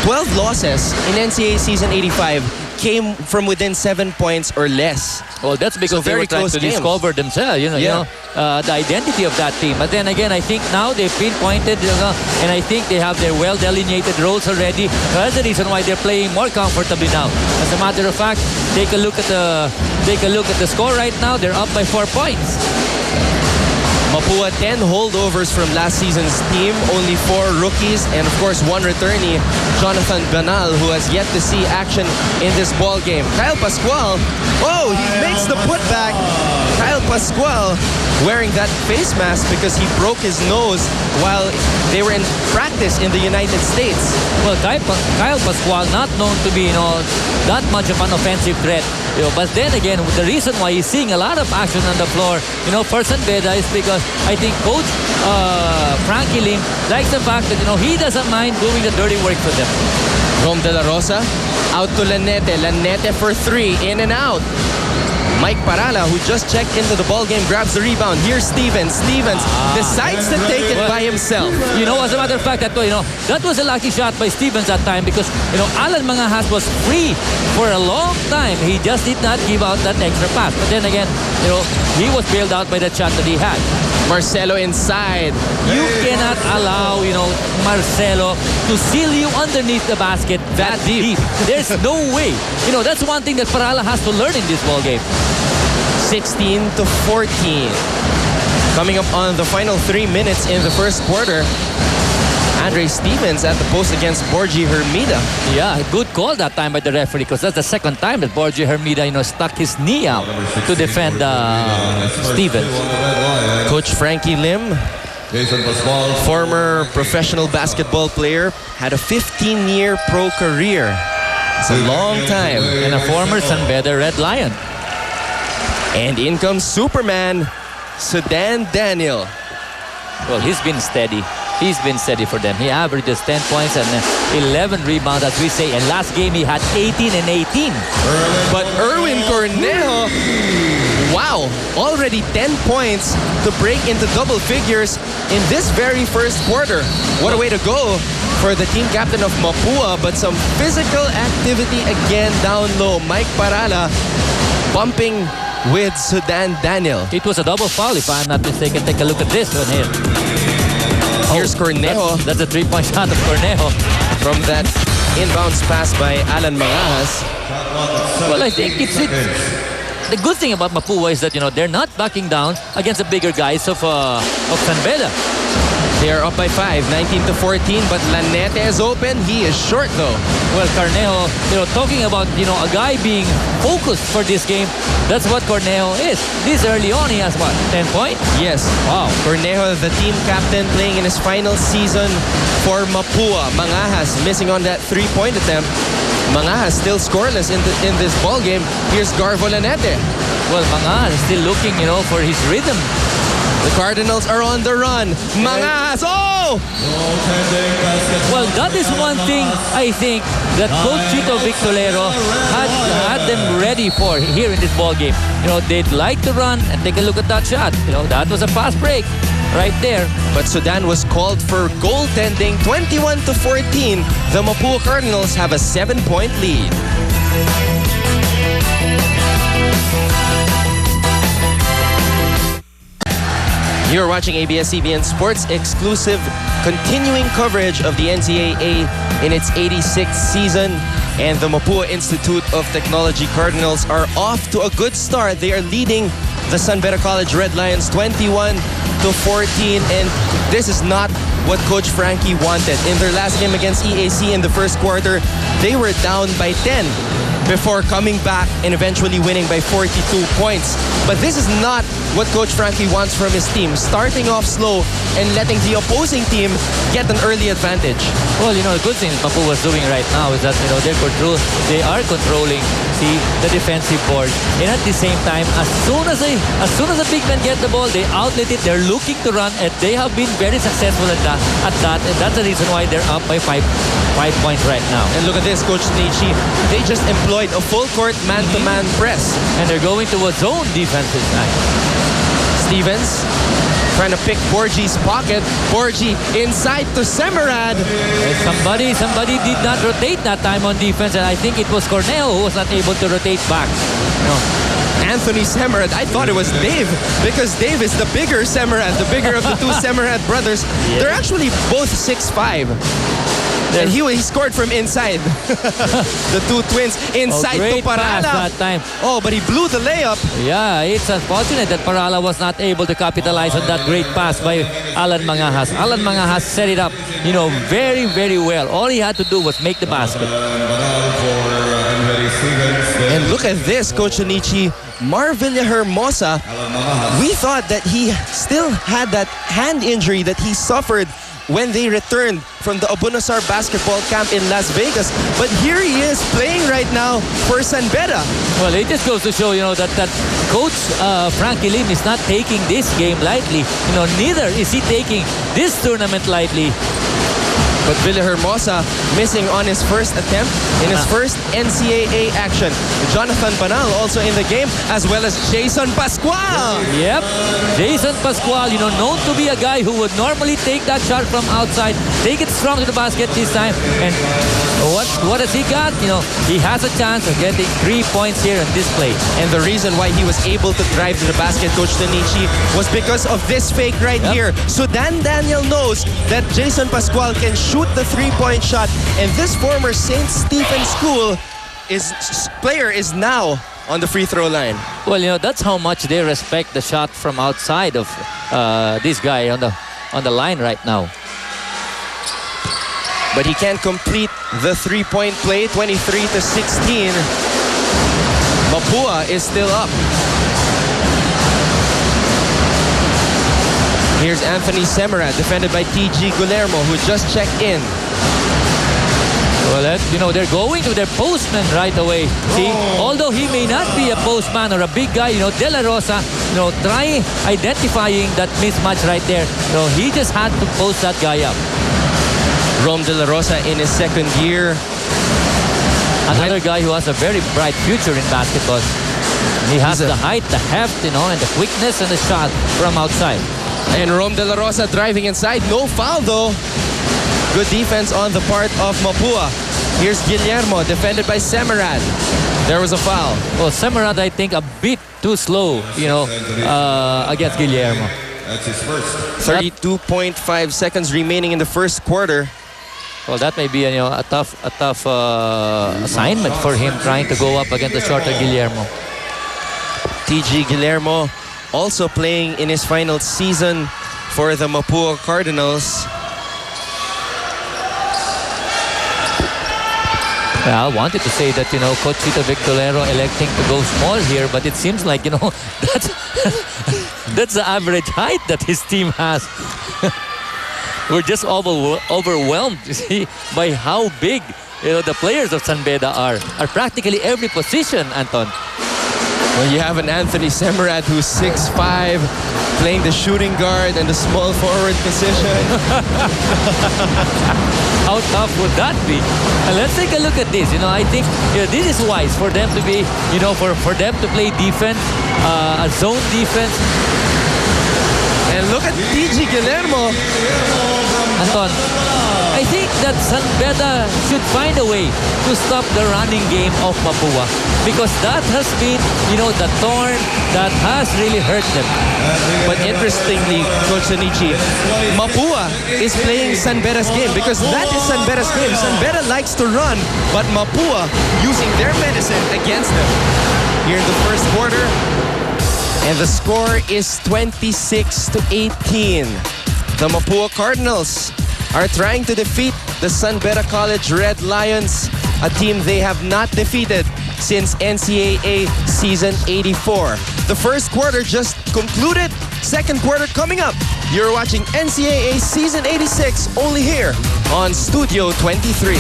12 losses in NCAA season 85 came from within 7 points or less. Well, that's because they were trying to discover themselves, the identity of that team. But then again, I think now they've pinpointed, and I think they have their well-delineated roles already. That's the reason why they're playing more comfortably now. As a matter of fact, take a look at the score right now. They're up by 4 points. MAPUA 10 holdovers from last season's team, only 4 rookies, and of course 1 returnee, Jonathan Banal, who has yet to see action in this ball game. Kyle Pascual, he makes the putback. Kyle Pascual wearing that face mask because he broke his nose while they were in practice in the United States. Well, Kyle Pascual not known to be, that much of an offensive threat. But then again, the reason why he's seeing a lot of action on the floor, for San Beda is because I think Coach Frankie Lim likes the fact that, he doesn't mind doing the dirty work for them. Rom De La Rosa, out to Lanete. Lanete for 3, in and out. Mike Parala, who just checked into the ball game, grabs the rebound. Here's Stevens. Stevens decides to take it by himself. As a matter of fact, that was a lucky shot by Stevens that time because, Alan Mangahas was free for a long time. He just did not give out that extra pass. But then again, he was bailed out by the shot that he had. Marcelo inside. You cannot allow, Marcelo to seal you underneath the basket that deep. There's no way. That's one thing that Parala has to learn in this ball game. 16-14. Coming up on the final 3 minutes in the first quarter. Andre Stevens at the post against Borgie Hermida. Yeah, good call that time by the referee because that's the second time that Borgie Hermida, stuck his knee out to defend Stevens. Coach Frankie Lim, former professional basketball player, had a 15-year pro career. It's a long time. And a former San Beda Red Lion. And in comes Superman, Sudan Daniel. Well, he's been steady. He's been steady for them. He averages 10 points and 11 rebounds, as we say. And last game, he had 18 and 18. But Erwin Cornejo, wow, already 10 points to break into double figures in this very first quarter. What a way to go for the team captain of MAPUA. But some physical activity again down low. Mike Parala bumping with Sudan Daniel. It was a double foul, if I'm not mistaken. Take a look at this one here. Here's Cornejo. That's a 3-point shot of Cornejo. From that inbounds pass by Alan Mangahas. Well, I think the good thing about MAPUA is that, they're not backing down against the bigger guys of San Beda. They are up by 5, 19-14, but Lanete is open. He is short, though. Well, Cornejo, talking about, a guy being focused for this game, that's what Cornejo is. This early on, he has what, 10 points? Yes. Wow. Cornejo, the team captain, playing in his final season for MAPUA. Mangahas missing on that 3-point attempt. Mangahas still scoreless in this ball game. Here's Garvo Lanete. Well, Mangahas is still looking, for his rhythm. The Cardinals are on the run. Mangahas, Well, that is one thing I think that Coach Chito Victorero had them ready for here in this ball game. They'd like to run and take a look at that shot. That was a fast break right there. But Sudan was called for goaltending. 21-14. The MAPUA Cardinals have a 7-point lead. You're watching ABS-CBN Sports exclusive continuing coverage of the NCAA in its 86th season. And the MAPUA Institute of Technology Cardinals are off to a good start. They are leading the San Beda College Red Lions 21-14. And this is not what Coach Frankie wanted. In their last game against EAC in the first quarter, they were down by 10 before coming back and eventually winning by 42 points. But this is not what Coach Frankie wants from his team. Starting off slow and letting the opposing team get an early advantage. Well, the good thing MAPUA was doing right now is that, they are controlling the defensive board. And at the same time, as soon as the big men get the ball, they outlet it. They're looking to run, and they have been very successful at that. And that's the reason why they're up by 5 points right now. And look at this, Coach Neichi. They just employed a full court man-to-man press. And they're going to a zone defense this time. Stevens trying to pick Borgi's pocket. Borgi inside to Semerad. Somebody did not rotate that time on defense, and I think it was Corneo who was not able to rotate back. Anthony Semerad, I thought it was Dave, because Dave is the bigger Semerad, the bigger of the two Semerad brothers. Yeah. They're actually both 6'5". And he scored from inside. The two twins inside to Parala. That time. Oh, but he blew the layup. Yeah, it's unfortunate that Parala was not able to capitalize on that great pass by Alan Mangahas. Alan Mangahas set it up, very, very well. All he had to do was make the basket. And look at this, Coach Onichi. Mar Villahermosa, we thought that he still had that hand injury that he suffered when they returned from the Abunasar basketball camp in Las Vegas. But here he is playing right now for San Beda. Well, it just goes to show, that Coach Frankie Lim is not taking this game lightly. Neither is he taking this tournament lightly. But Villahermosa missing on his first attempt in his first NCAA action. Jonathan Banal also in the game, as well as Jason Pascual. Yep, Jason Pascual, known to be a guy who would normally take that shot from outside, take it strong to the basket this time. And what has he got? He has a chance of getting 3 points here in this play. And the reason why he was able to drive to the basket, Coach Tanichi, was because of this fake right here. So Dan Daniel knows that Jason Pascual can shoot the 3-point shot, and this former St. Stephen School player is now on the free throw line. Well, that's how much they respect the shot from outside of this guy on the line right now. But he can't complete the 3-point play. 23-16. MAPUA is still up. Here's Anthony Semerad, defended by TG Guillermo, who just checked in. Well, they're going to their postman right away. See, although he may not be a postman or a big guy, De La Rosa, try identifying that mismatch right there. He just had to post that guy up. Rome De La Rosa in his second year. Another guy who has a very bright future in basketball. He has the height, the heft, and the quickness and the shot from outside. And Rome De La Rosa driving inside. No foul though. Good defense on the part of MAPUA. Here's Guillermo, defended by Semerad. There was a foul. Well, Semerad, I think, a bit too slow, against Guillermo. That's his first. 32.5 seconds remaining in the first quarter. Well, that may be a tough assignment for him, trying to go up against the shorter Guillermo. TG Guillermo also playing in his final season for the MAPUA Cardinals. I wanted to say that, Coach Tito Victorero electing to go small here, but it seems like, that's the average height that his team has. We're just overwhelmed, you see, by how big, the players of San Beda are practically every position, Anton. Well, you have an Anthony Semerad who's 6'5", playing the shooting guard and the small forward position. How tough would that be? And let's take a look at this. I think this is wise for them to be, for them to play defense, a zone defense. And look at TG Guillermo. Anton, I think that San Beda should find a way to stop the running game of MAPUA, because that has been, the thorn that has really hurt them. But interestingly, Coach Onichi, MAPUA is playing San Beda's game, because that is San Beda's game. San Beda likes to run, but MAPUA using their medicine against them. Here in the first quarter, and the score is 26-18. The MAPUA Cardinals are trying to defeat the San Beda College Red Lions, a team they have not defeated since NCAA Season 84. The first quarter just concluded. Second quarter coming up. You're watching NCAA Season 86 only here on Studio 23.